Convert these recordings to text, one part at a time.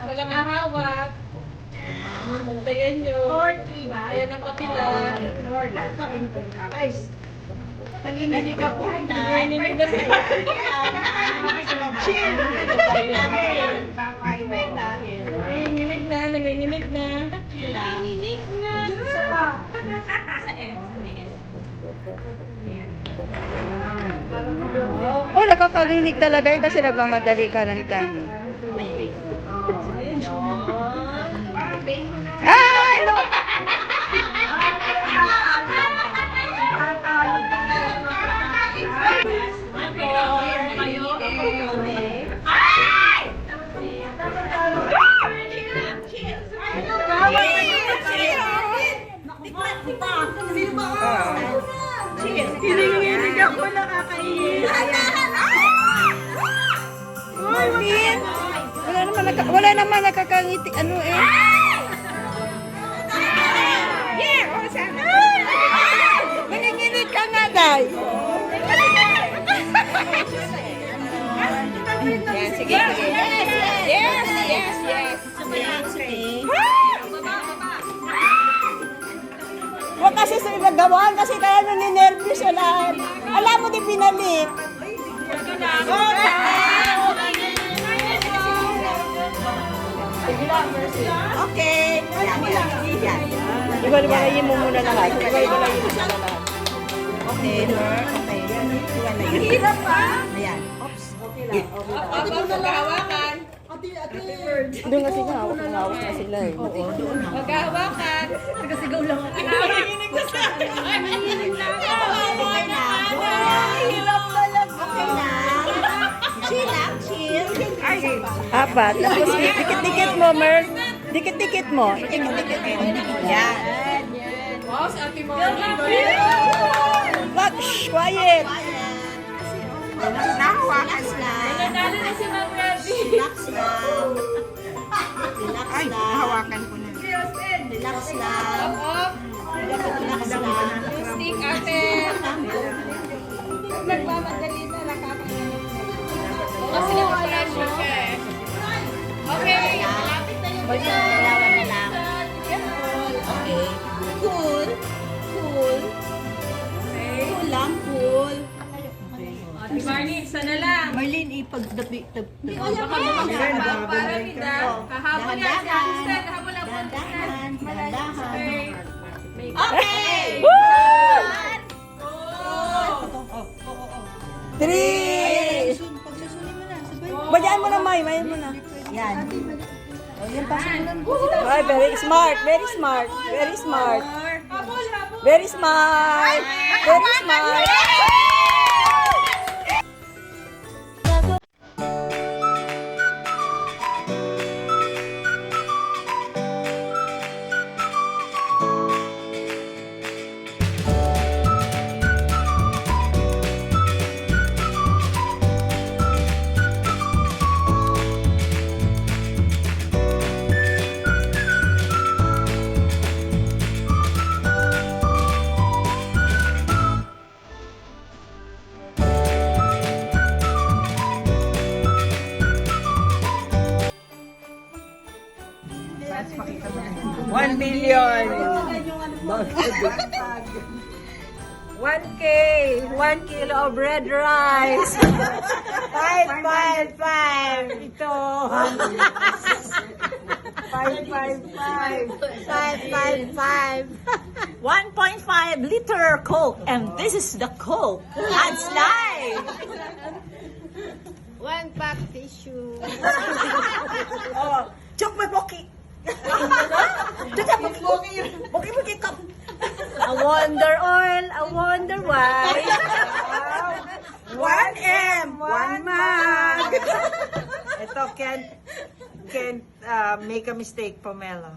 Walang ahawak. Tayan nyo. Ayan ang kapila. Ay, nanginginig ako. Nanginginig na siya. Nanginginig na. Nanginginig na. Nanginginig na. Oh, nakakarinig talaga yun kasi nagmamadali ka ng time. Ay, no! Hinihinginig ako, nakakainis. Marlene! Wala naman nakakangiti. Ano eh? Nanginginig ka nga, Day. Yes, sige, sige. Yes. Huwag kasi sa nagawan kasi kaya naninervous siya lahat. Alam mo, di pinalik. Okay. Yan. Iwalwalayin mo muna lahat. Iwalwalayin mo muna lahat. Okay, okay. Iwalwalayin. Hirap pa. Ayan. Oops. Okay lang. Ate mo na hawakan. Doon kasi hawak na sila eh. Maghahawakan. Nagasigaw lang ako. Nanginginig na sa akin. Nanginginig na ako. Hirap talaga. Okay na. Chill lang, chill. Apat. Tapos dikit-dikit mo, Mer. Dikit-dikit mo. Dikit-dikit mo. Yan. Wow, sa ate mo. What? Shh, quiet. Relax lang. Nanalo na si Ma'am Rabi. Relax lang. Relax lang. hawakan ko na. Relax lang. Up. Relax lang. Stick ate. Nagmamadali na nakakainis. Kasi nakapressure siya eh. Okay. Dalawa na lang. Okay. Cool. Cool. Cool lang, cool. Ate Marlene, sana lang. Marlene, ipagdabi. Para kita. Kahabol yan. Si assistant. Kahabol ang Dahan-dahan. Dahan-dahan. Okay. Three! Pagsusunin mo na. Sabay. Bayaan mo na, May. Bayaan mo na. Yan. O, yan pa simulan mo. Ay, very smart. Very smart. Very smart. Habol, habol. Very smart. Very smart. $1 billion. 1K. 1 kilo of red rice. 555. Ito. 555. 555. 1.5 liter Coke. And this is the Coke. Adds life. 1 pack tissue. Oh, chok may poki. Poki cup. A wonder oil. A wonder why. 1M. 1 mug. Ito can't make a mistake, Pomelo.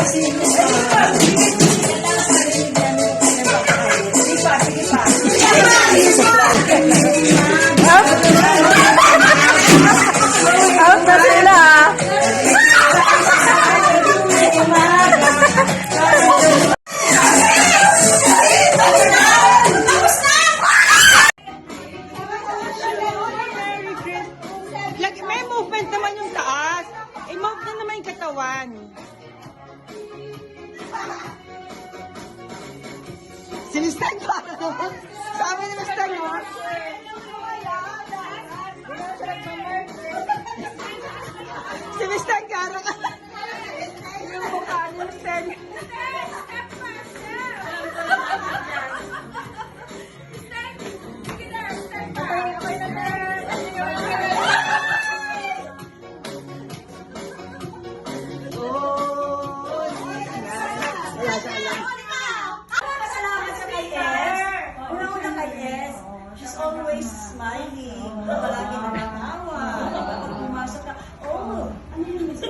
Out na sila. May movement naman yung taas. I-move na naman yung katawan. Sinistan ko. Sabi ni Mr. mo. Sinistan ka. Yung mukha ni Mr. Salamat sa kay S. Una-una kay S. She's always smiling. Palagi nakatawa. Kapag pumasok ka, oh, ano yun miss?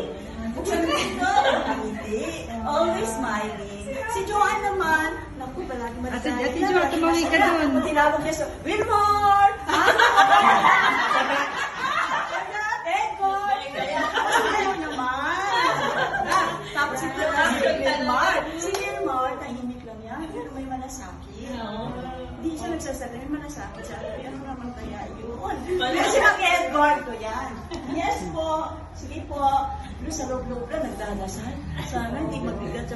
Buksan mo ito. Hindi. Always smiling. Si Joanne naman, naku, palagi maligaya. Ate Jo, tumawid ka dun. Kung tinawag niya sa, Wilmore! Edward! Ano naman? Tapos si Wilmar. Si Wilmar, tahimik lang yan. Pero may malasakit. Hindi siya nagsasabi, may malasakit. Sabi, ano naman kaya yun? Kasi ang Edward ko yan. Yes po. Sige po. Pero sa loob-loob lang, nagdadasal. Sana hindi mabigat sa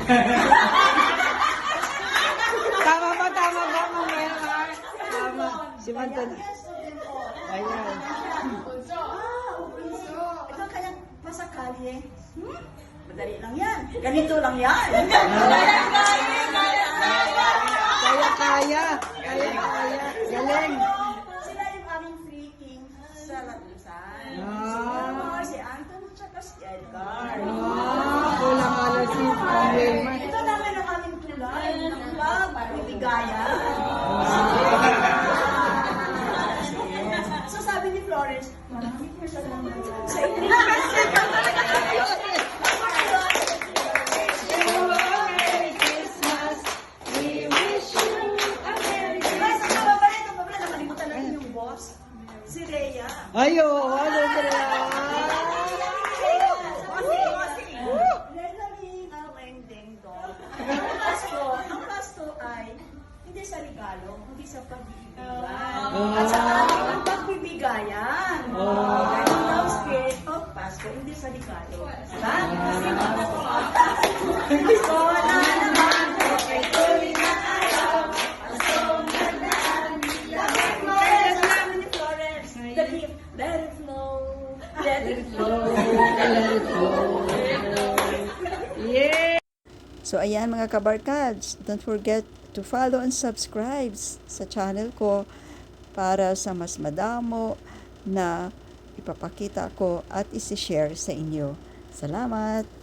Tama ba, mamaya ha? Tama. Si Manton. Ayan. Ito kaya masakali eh. Madali lang yan. Ganito lang yan. Kaya. Galing. Sila yung aming free king sa Latusan. Ah. Si Anton at saka si Edgar. Kulang alas si Wilma. Ito naman ang aming kulay ng club, Bibigayan. So sabi ni Florence, maraming salamat sa inyo. Nakalimutan natin yung boss, si Rhea. Ayo, ano sila? Ang pasto ay hindi sa regalo, hindi sa pag-ibigan. At saka ang pagbibigayan. Ganun daw spirit of Pasko, hindi sa regalo. Diba? So, na naman, okay, tuloy na ayaw. Pasko, gandaan. Florence, namin ni Florence. The gift, let it flow. Let it flow. So ayan mga kabarkads, don't forget to follow and subscribe sa channel ko para sa mas madamo na ipapakita ko at isi-share sa inyo. Salamat!